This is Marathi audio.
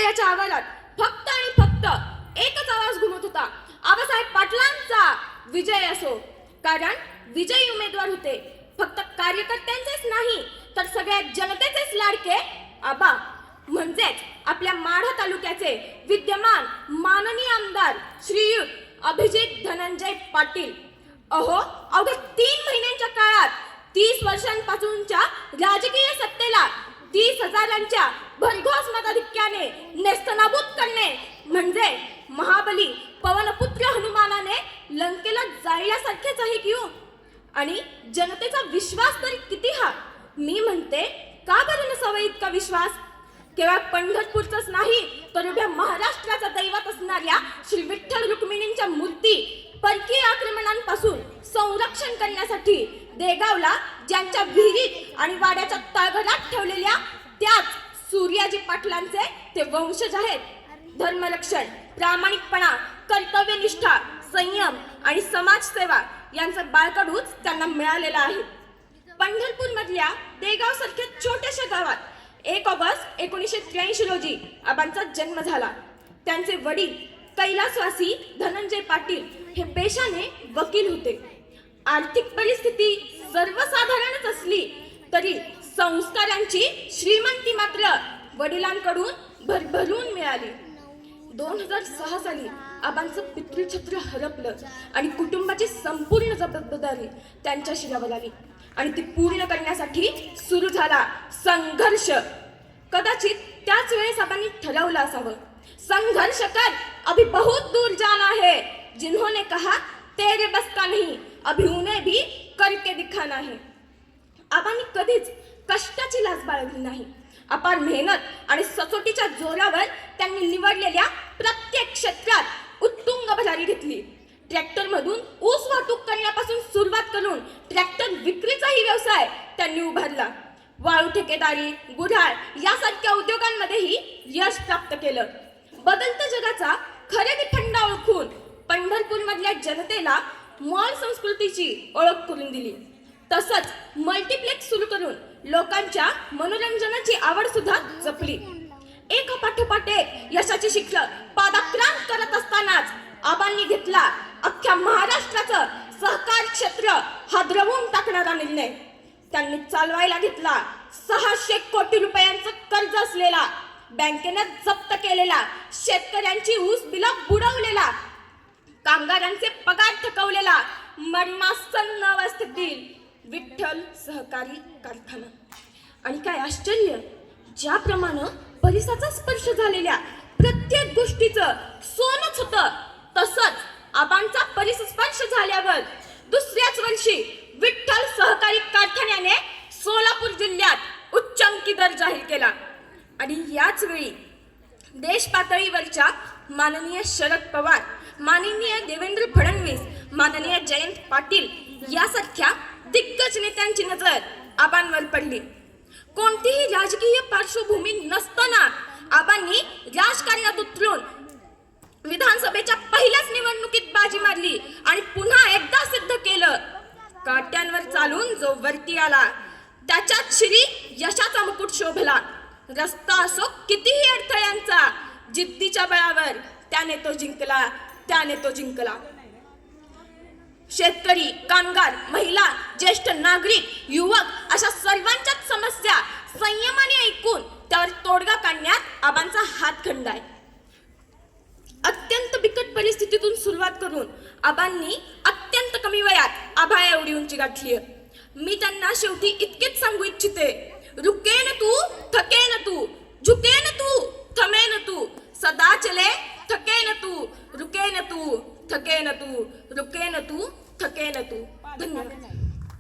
कार्यालयाच्या आवारात फक्त आणि फक्त एकच आवाज घुमत होता, आबासाहेब पाटलांचा विजय असो. कारण विजयी उमेदवार होते फक्त कार्यकर्त्यांचेच नाही तर सगळ्या जनतेचेच लाडके आबा, म्हणजेच आपल्या माढा तालुक्याचे विद्यमान माननीय आमदार श्रीयुत अभिजित धनंजय पाटील. अवघ्या 3 महिन्यांच्या काळात 30 वर्षांपासूनच्या राजकीय सत्तेला 30,000च्या भरघोस मताधिक्याने नेस्तनाबूत करणे म्हणजे महाबली पवनपुत्र हनुमानाने लंकेला जाळल्यासारखेच आहे की हो. आणि जनतेचा विश्वास तरी किती हा? मी म्हणते, का बरं नसावा इतका विश्वास? केवळ पंढरपूरच नाही तर उभ्या महाराष्ट्राचा दैवत असणाऱ्या श्री विठ्ठल रुक्मिणींच्या मूर्ती परकीय आक्रमणांपासून संरक्षण करण्यासाठी देगावला ज्यांच्या विहिरीत आणि वाड्याच्या तळघरात ठेवलेल्या त्याच सूर्याजी पाटलांचे ते वंशज आहेत. धर्मरक्षण, प्रामाणिकपणा, कर्तव्यनिष्ठा, संयम आणि समाजसेवा यांचं बाळकडूच त्यांना मिळालेलं आहे. पंढरपूर मधल्या देगाव सारख्या छोट्याशा गावात 1 ऑगस्ट 1983 रोजी आबांचा जन्म झाला. त्यांचे वडील कैलासवासी धनंजय पाटील हे पेशाने वकील होते. आर्थिक परिस्थिती सर्वसाधारणच असली तरी संस्कारांची श्रीमंती मात्र वडिलांकडून भरभरून मिळाली. 2006 साली आबांचं पितृछत्र हरपलं आणि कुटुंबाची संपूर्ण जबाबदारी त्यांच्या शिरावर आली आणि ती पूर्ण करण्यासाठी सुरू झाला संघर्ष. कदाचित त्याच वेळेस आबांनी ठरवलं असावं, संघर्ष कर, अभी बहुत दूर जाना है. जिन्होंने कहा तेरे बस का नहीं, अभी उन्हें भी करके दिखाना है. आबांनी कधीच कष्टाची लाज बाळगली नाही. अपार मेहनत आणि सचोटीच्या जोरावर त्यांनी निवडलेल्या प्रत्येक क्षेत्रात उत्तुंग भरारी घेतली. ट्रॅक्टरमधून ऊस वाहतूक करण्यापासून सुरुवात करून ट्रॅक्टर विक्रीचाही व्यवसाय त्यांनी उभारला. वाळू ठेकेदारी, गुऱ्हाळ यासारख्या उद्योगांमध्येही यश प्राप्त केलं. बदलत्या जगाचा खरेदी फंडा ओळखून पंढरपूरमधल्या जनतेला मॉल संस्कृतीची ओळख करून दिली. तसंच मल्टीप्लेक्स सुरू करून लोकांच्या मनोरंजनाची आवड सुद्धा जपली. एका पाठोपाठ एक यशाची शिखर पादाक्रांत करत असतानाच आबांनी घेतला अख्ख्या महाराष्ट्राचं सहकार क्षेत्र हादरवून टाकणारा निर्णय. त्यांनी चालवायला घेतला 600 कोटी रुपयांचं कर्ज असलेला, बँकेने जप्त केलेला, शेतकऱ्यांची ऊस बिलं बुडवलेला, कामगारांचे पगार थकवलेला, मरणासन्न अवस्थेतील विठ्ठल सहकारी कारखाना. आणि काय आश्चर्य, ज्याप्रमाणे परिसाचा स्पर्श झालेल्या प्रत्येक गोष्टीचं सोनच होतं, तसंच आबांचा परिस्पर्श झाल्यावर दुसऱ्याच वर्षी विठ्ठल सहकारी कारखान्याने सोलापूर जिल्ह्यात उच्चांकी दर जाहीर केला. आणि याच वेळी देश पातळीवरच्या माननीय शरद पवार, माननीय देवेंद्र फडणवीस, माननीय जयंत पाटील यासारख्या दिग्गज नेत्यांची नजर आबांवर पडली. कोणतीही राजकीय पार्श्वभूमी नसताना आबांनी राजकारणात उतरून विधानसभेच्या पहिल्याच निवडणुकीत बाजी मारली आणि पुन्हा एकदा सिद्ध केलं, काट्यांवर चालून जो वरती आला त्याच्यात श्री यशाचा मुकुट शोभला. रस्ता असो कितीही अडथळ्यांचा, जिद्दीच्या बळावर त्याने तो जिंकला. शेतकरी, कामगार, महिला, ज्येष्ठ नागरिक, युवक अशा सर्वांच्याच समस्या संयमाने ऐकून त्यावर तोडगा काढण्यात आबांचा हातखंडा आहे. अत्यंत बिकट परिस्थितीतून सुरुवात करून आबांनी अत्यंत कमी वयात आभाळ एवढी उंची गाठली. मी त्यांना शेवटी इतकेच सांगू इच्छिते, रुके न तू, थके न तू, झुके न तू, थमे न तू, सदा चले, थके न तू, रुके न तू, थके न तू, रुके न तू, थके न तू. धन्यवाद.